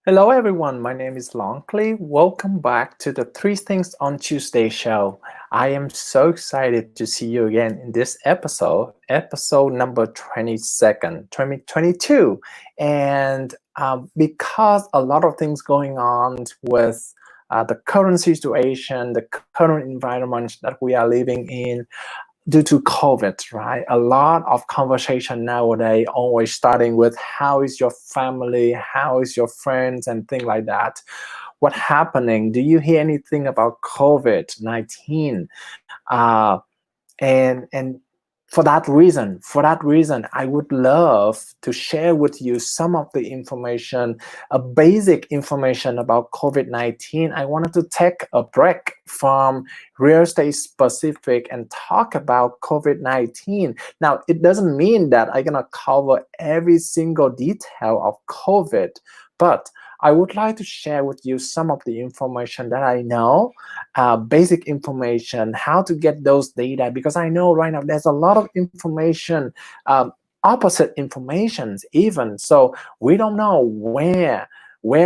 Hello everyone, my name is Longley. Welcome back to the Three Things on Tuesday show. I am so excited to see you again in this episode number 22nd, 2022. And because a lot of things going on with the current situation, the current environment that we are living in, due to COVID, right? A lot of conversation nowadays always starting with how is your family, how is your friends, and things like that. What happening? Do you hear anything about COVID-19? And for that reason I would love to share with you some of the information, a basic information about COVID-19. I wanted to take a break from real estate specific and talk about COVID-19. Now, it doesn't mean that I'm gonna cover every single detail of COVID, but I would like to share with you some of the information that I know, basic information, how to get those data, because I know right now there's a lot of information, opposite informations even. So we don't know where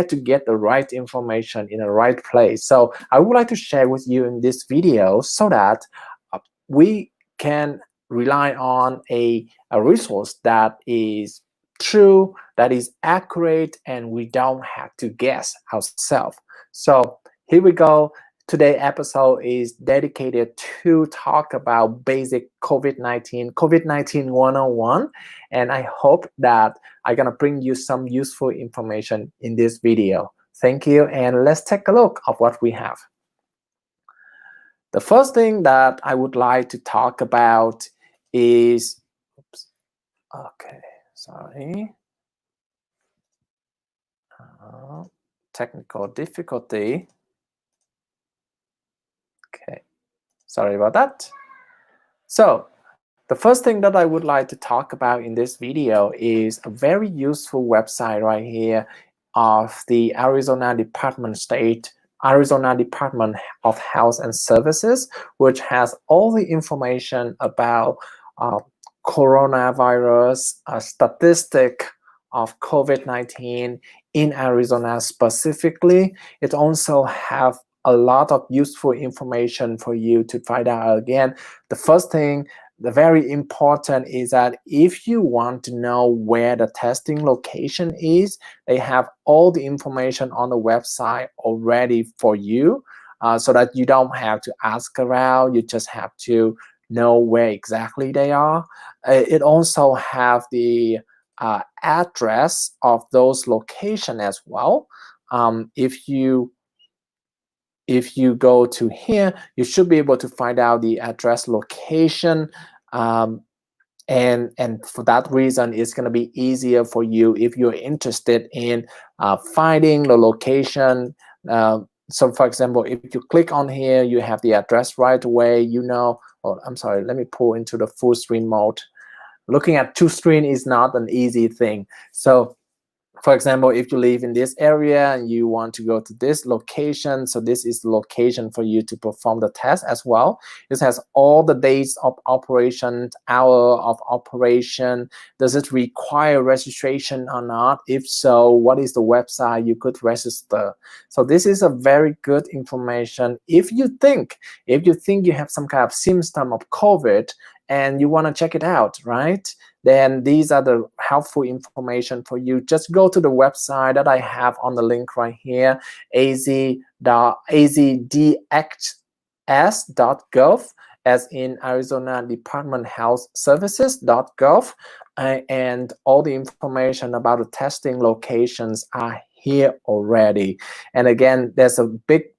to get the right information in the right place. So I would like to share with you in this video so that we can rely on a resource that is true, that is accurate, and we don't have to guess ourselves. So here we go. Today's episode is dedicated to talk about basic COVID-19 101, and I hope that I'm gonna bring you some useful information in this video. Thank you, and let's take a look at what we have. The first thing that I would like to talk about is, oops, okay, sorry, technical difficulty. Okay, sorry about that. So the first thing that I would like to talk about in this video is a very useful website right here of the Arizona Department of Health and Services, which has all the information about coronavirus, statistic of COVID-19 in Arizona specifically. It also have a lot of useful information for you to find out. Again, the first thing, the very important, is that if you want to know where the testing location is, they have all the information on the website already for you, so that you don't have to ask around. You just have to know where exactly they are. It also have the address of those locations as well. If you go to here, you should be able to find out the address location, and for that reason, it's going to be easier for you if you're interested in finding the location. So for example, if you click on here, you have the address right away. Oh, I'm sorry, let me pull into the full screen mode. Looking at two screen is not an easy thing. So for example, if you live in this area and you want to go to this location, so this is the location for you to perform the test as well. This has all the dates of operation, hour of operation. Does it require registration or not? If so, what is the website you could register? So this is a very good information. If you think you have some kind of symptom of COVID and you want to check it out, right? Then these are the helpful information for you. Just go to the website that I have on the link right here, azdxs.gov, as in Arizona Department Health Services.gov, and all the information about the testing locations are here already. And again, there's a big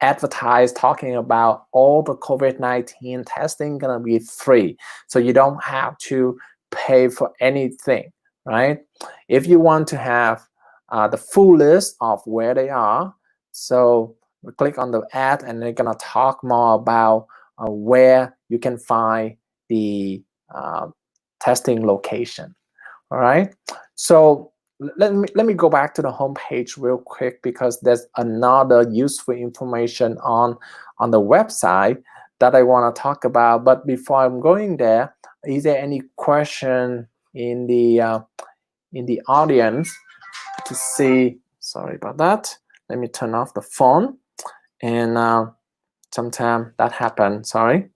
advertise talking about all the COVID-19 testing gonna be free, so you don't have to pay for anything, right? If you want to have the full list of where they are, so we click on the ad and they're gonna talk more about where you can find the testing location. All right, so let me go back to the home page real quick, because there's another useful information on the website that I want to talk about. But before I'm going there, is there any question in the audience to see? Sorry about that. Let me turn off the phone. And sometimes that happens. Sorry.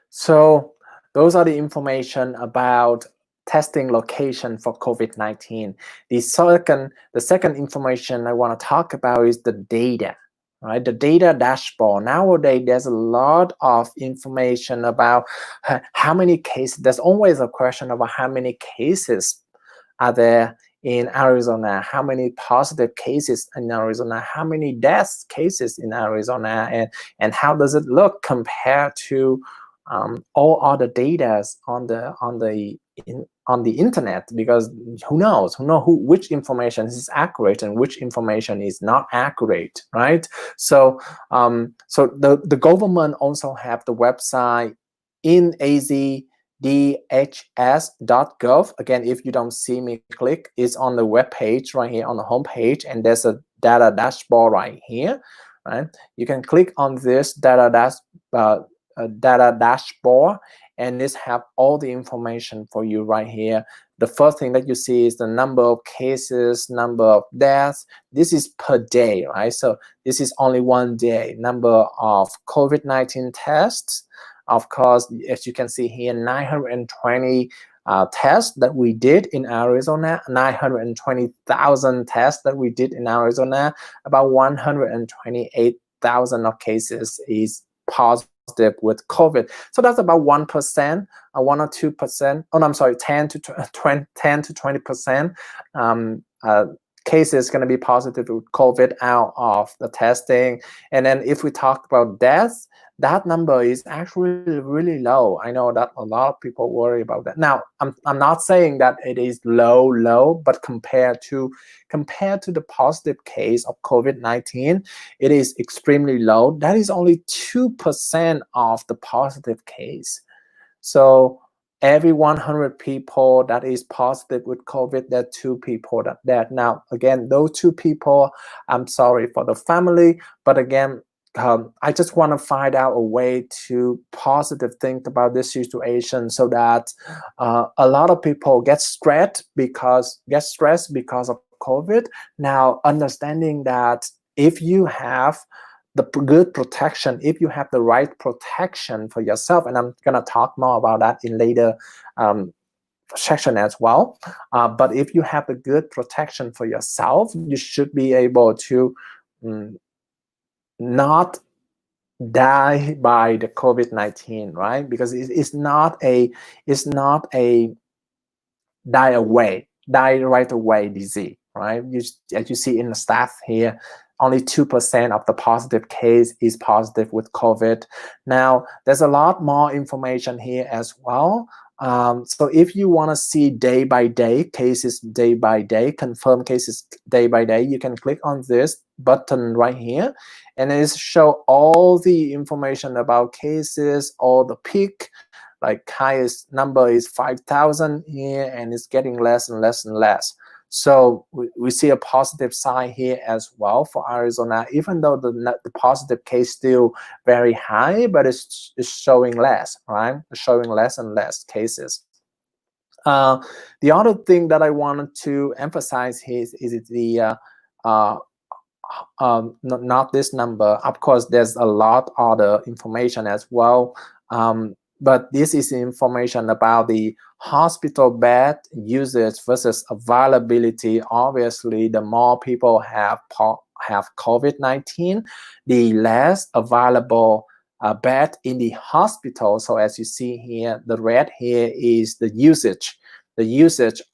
So those are the information about testing location for COVID-19. The second information I want to talk about is the data, right? The data dashboard. Nowadays, there's a lot of information about how many cases. There's always a question about how many cases are there in Arizona, how many positive cases in Arizona, how many death cases in Arizona, and how does it look compared to all other data on the internet, because who knows which information is accurate and which information is not accurate, right? So the government also have the website in DHS.gov. Again, if you don't see me click, it's on the web page right here on the home page, and there's a data dashboard right here, right? You can click on this data dashboard, and this have all the information for you right here. The first thing that you see is the number of cases, number of deaths. This is per day, right? So this is only one day. Number of COVID-19 tests. Of course, as you can see here, 920 tests that we did in Arizona, 920,000 tests that we did in Arizona. About 128,000 of cases is positive with COVID. So that's about 1%, 1 or 2%. Oh, no, I'm sorry, 10 to 20% cases going to be positive with COVID out of the testing. And then if we talk about deaths, that number is actually really low. I know that a lot of people worry about that. Now, I'm not saying that it is low, but compared to the positive case of COVID-19, it is extremely low. That is only 2% of the positive case. So every 100 people that is positive with COVID, there are 2 people that dead. Now, again, those 2 people, I'm sorry for the family, but again, I just want to find out a way to positive think about this situation, so that a lot of people get stressed because of COVID. Now, understanding that if you have the good protection, if you have the right protection for yourself, and I'm going to talk more about that in later section as well. But if you have the good protection for yourself, you should be able to not die by the COVID-19, right? Because it's not a die right away disease, right? As you see in the stats here, only 2% of the positive case is positive with COVID. Now, there's a lot more information here as well. So if you want to see day by day cases, day by day, confirm cases day by day, you can click on this button right here, and it show all the information about cases, all the peak. Like highest number is 5,000 here, and it's getting less and less and less. So we see a positive sign here as well for Arizona, even though the positive case still very high, but it's showing less, right? It's showing less and less cases. The other thing that I wanted to emphasize here is the not this number. Of course, there's a lot other information as well. But this is information about the hospital bed usage versus availability. Obviously, the more people have COVID-19, the less available bed in the hospital. So as you see here, the red here is the usage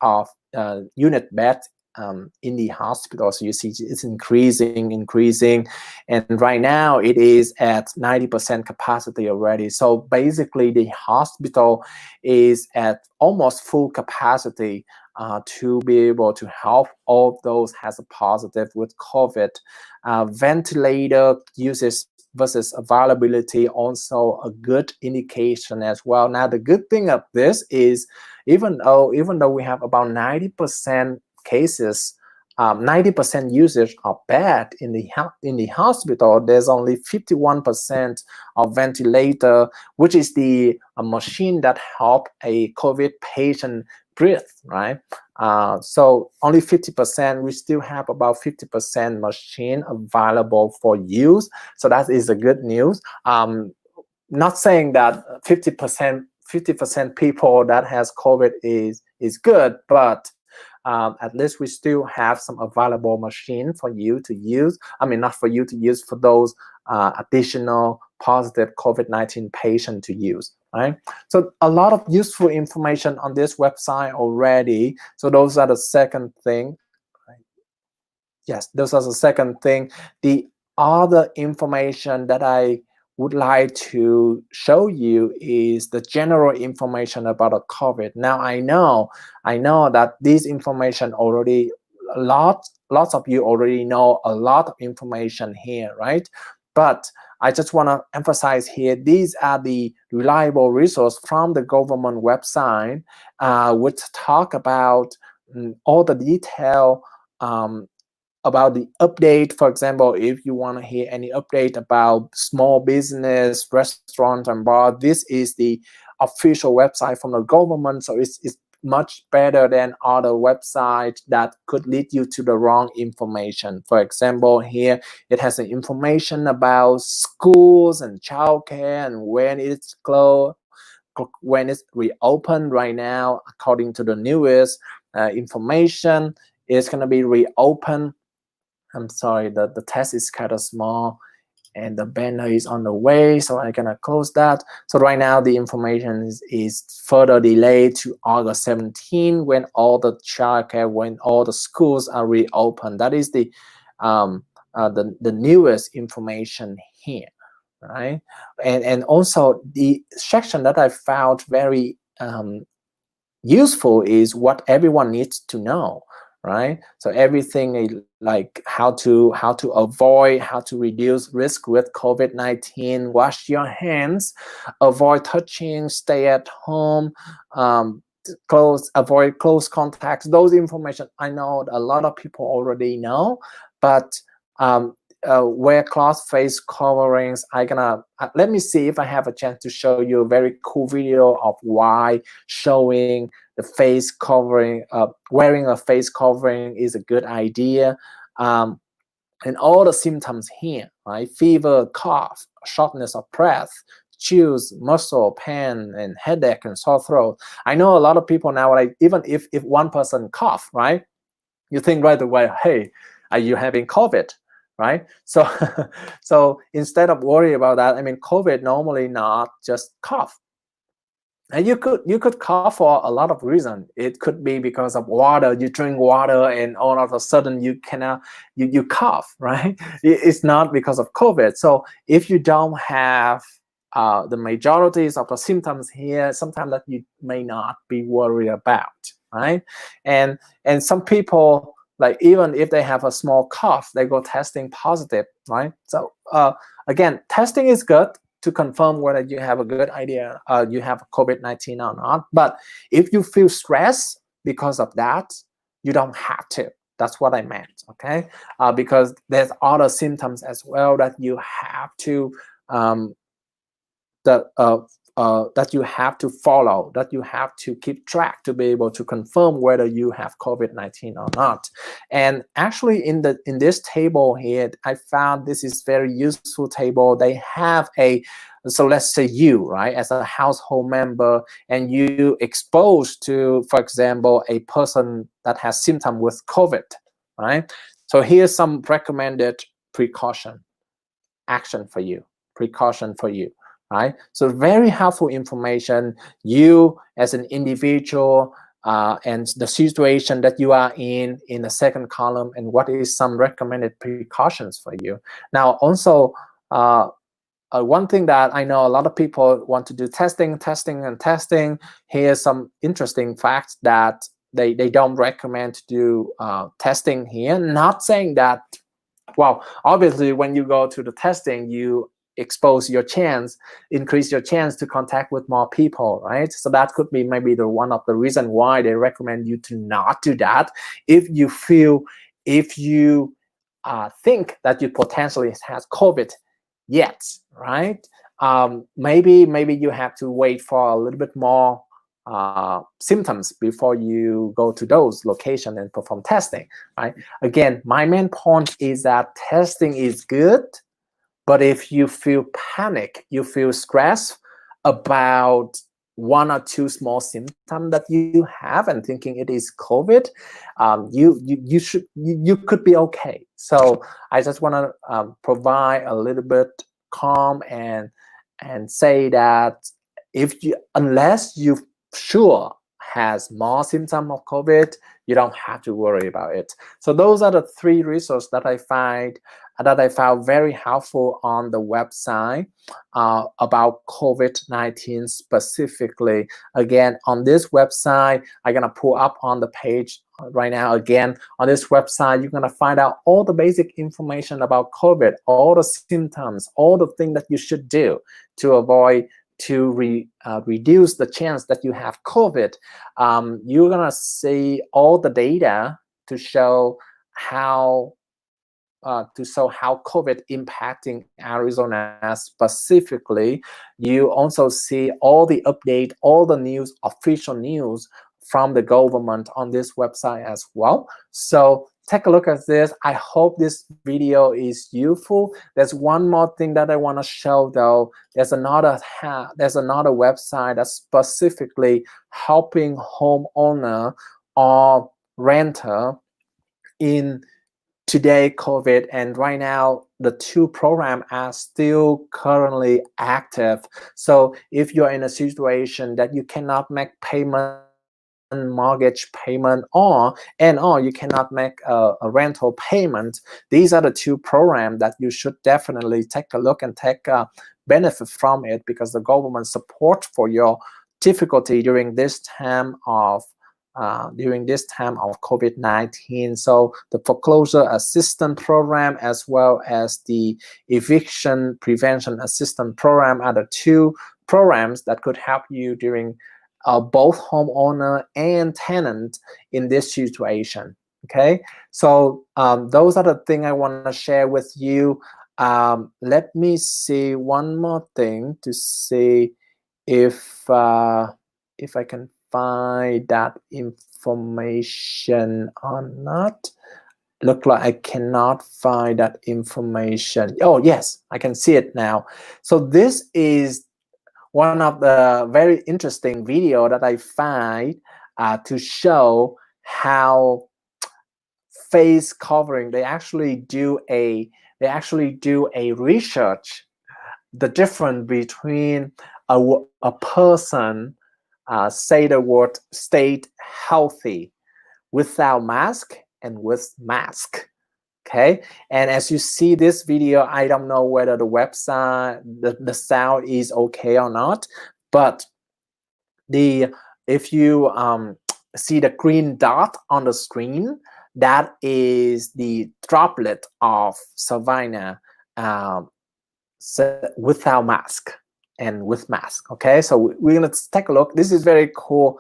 of unit bed in the hospital. So you see it's increasing, and right now it is at 90% capacity already. So basically the hospital is at almost full capacity to be able to help all those has a positive with COVID. Ventilator usage versus availability, also a good indication as well. Now the good thing of this is, even though we have about 90% cases, 90% usage of bed in the hospital, there's only 51% of ventilator, which is the machine that help a COVID patient breathe, right? So only 50%, we still have about 50% machine available for use. So that is a good news. Not saying that 50% people that has COVID is good, but at least we still have some available machine for you to use. I mean, not for you to use, for those additional positive COVID-19 patient to use, right? So a lot of useful information on this website already. So those are the second thing. Yes, those are the second thing. The other information that I would like to show you is the general information about the COVID. Now I know that this information already, lots of you already know a lot of information here, right? But I just want to emphasize here, these are the reliable resource from the government website, which talk about all the detail about the update. For example, if you want to hear any update about small business, restaurant and bar, this is the official website from the government. So it's much better than other websites that could lead you to the wrong information. For example, here it has the information about schools and childcare and when it's closed, when it's reopened right now. According to the newest information, it's going to be reopened. I'm sorry, the test is kind of small and the banner is on the way, so I'm gonna close that. So right now the information is further delayed to August 17 when all the childcare, when all the schools are reopened. That is the newest information here, right? And also the section that I found very useful is what everyone needs to know, right? So everything like how to avoid, how to reduce risk with COVID-19, wash your hands, avoid touching, stay at home, avoid close contacts. Those information I know a lot of people already know, but wear cloth face coverings. Let me see if I have a chance to show you a very cool video of why showing the face covering, wearing a face covering is a good idea. And all the symptoms here, right? Fever, cough, shortness of breath, chills, muscle pain, and headache and sore throat. I know a lot of people now, like even if one person cough, right? You think right away, hey, are you having COVID? Right? So so instead of worry about that, I mean, COVID normally not just cough. And you could cough for a lot of reasons. It could be because of water. You drink water and all of a sudden you cannot, you cough, right? It's not because of COVID. So if you don't have the majorities of the symptoms here, sometimes that you may not be worried about, right? And some people, like even if they have a small cough, they go testing positive, right? So again, testing is good to confirm whether you have a good idea, you have COVID-19 or not. But if you feel stress because of that, you don't have to. That's what I meant, okay? Because there's other symptoms as well that you have to that you have to follow, that you have to keep track to be able to confirm whether you have COVID-19 or not. And actually in this table here, I found this is very useful table. They have so let's say you, right, as a household member, and you exposed to, for example, a person that has symptom with COVID, right? So here's some recommended precaution for you, right? So very helpful information. You as an individual and the situation that you are in the second column, and what is some recommended precautions for you. Now also one thing that I know a lot of people want to do testing. Here's some interesting facts that they don't recommend to do testing here. Not saying that, well, obviously when you go to the testing, you increase your chance to contact with more people, right? So that could be maybe one of the reasons why they recommend you to not do that. If you think that you potentially has COVID yet, right? Maybe you have to wait for a little bit more symptoms before you go to those locations and perform testing, right? Again, my main point is that testing is good, but if you feel panic, you feel stress about one or two small symptoms that you have and thinking it is COVID, you could be okay. So I just want to provide a little bit calm and say that if you, unless you sure has more symptom of COVID, you don't have to worry about it. So those are the three resources that I found very helpful on the website about COVID-19 specifically. Again, on this website, I'm gonna pull up on the page right now. Again, on this website, you're gonna find out all the basic information about COVID, all the symptoms, all the things that you should do to avoid to reduce the chance that you have COVID. You're gonna see all the data to show how COVID impacting Arizona specifically. You also see all the update, all the news, official news from the government on this website as well. So take a look at this. I hope this video is useful. There's one more thing that I want to show though. There's another website that's specifically helping homeowner or renter in today COVID, and right now the two programs are still currently active. So if you're in a situation that you cannot make payment, mortgage payment, or you cannot make a rental payment, these are the two programs that you should definitely take a look and take benefit from it, because the government support for your difficulty during this time of COVID-19. So the foreclosure assistance program as well as the eviction prevention assistance program are the two programs that could help you during both homeowner and tenant in this situation. Okay, so those are the things I want to share with you. Let me see one more thing to see if I can find that information or not. Look like I cannot find that information. Oh yes, I can see it now. So this is one of the very interesting video that I find to show how face covering, they actually do a research, the difference between a person say the word stay healthy without mask and with mask. Okay, and as you see this video, I don't know whether the website, the sound is okay or not, but if you see the green dot on the screen, that is the droplet of Savannah without mask and with mask. Okay, so we're gonna take a look. This is very cool.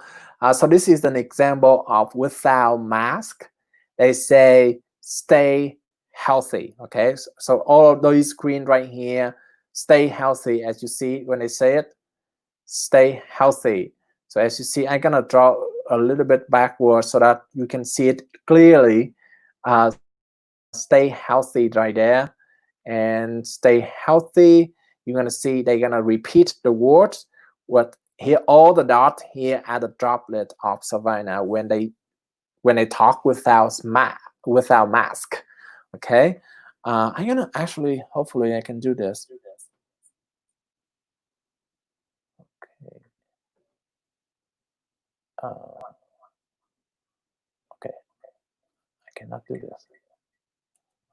So this is an example of without mask. They say stay healthy. Okay, so all of those screen right here, stay healthy. As you see when they say it, stay healthy. So as you see, I'm gonna draw a little bit backwards so that you can see it clearly. Stay healthy right there, and stay healthy. You're gonna see they're gonna repeat the words. What here? All the dots here are the droplet of Savannah when they talk without mask. Okay, I'm gonna actually, hopefully, I can do this. Okay. Okay, I cannot do this.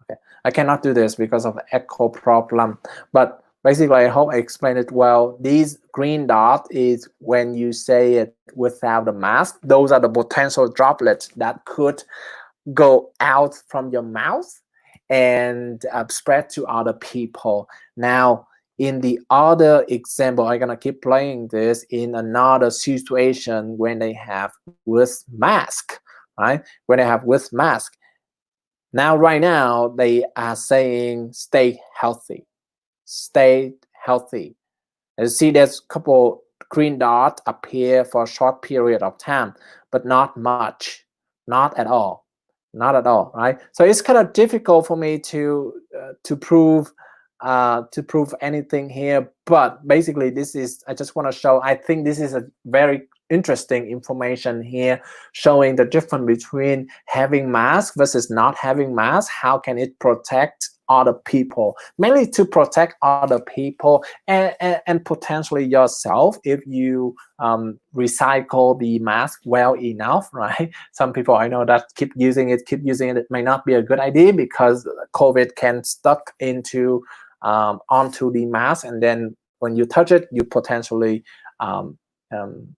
Okay, I cannot do this because of echo problem. But basically, I hope I explained it well. These green dot is when you say it without the mask. Those are the potential droplets that could go out from your mouth and spread to other people. Now, in the other example, I'm gonna keep playing this in another situation when they have with mask, right? When they have with mask. Now, right now, they are saying stay healthy, stay healthy. And see, there's a couple green dot appear for a short period of time, but not much, not at all, not at all, right? So it's kind of difficult for me to prove anything here, but basically this is, I just want to show, I think this is a very interesting information here, showing the difference between having mask versus not having mask. How can it protect other people, mainly to protect other people and potentially yourself if you recycle the mask well enough, right? Some people I know that keep using it, it may not be a good idea because COVID can stuck into onto the mask, and then when you touch it, you potentially um, um,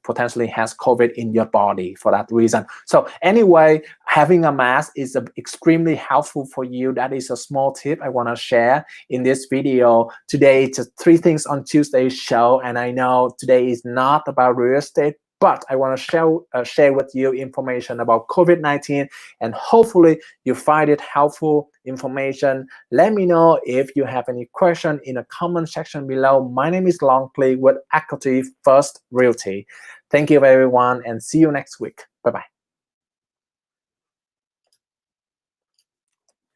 potentially has COVID in your body for that reason. So anyway, having a mask is extremely helpful for you. That is a small tip I want to share in this video today. It's 3 things on Tuesday's show, and I know today is not about real estate, but I want to share with you information about COVID-19, and hopefully you find it helpful information. Let me know if you have any question in the comment section below. My name is Longkley with Equity First Realty. Thank you everyone, and see you next week. Bye-bye.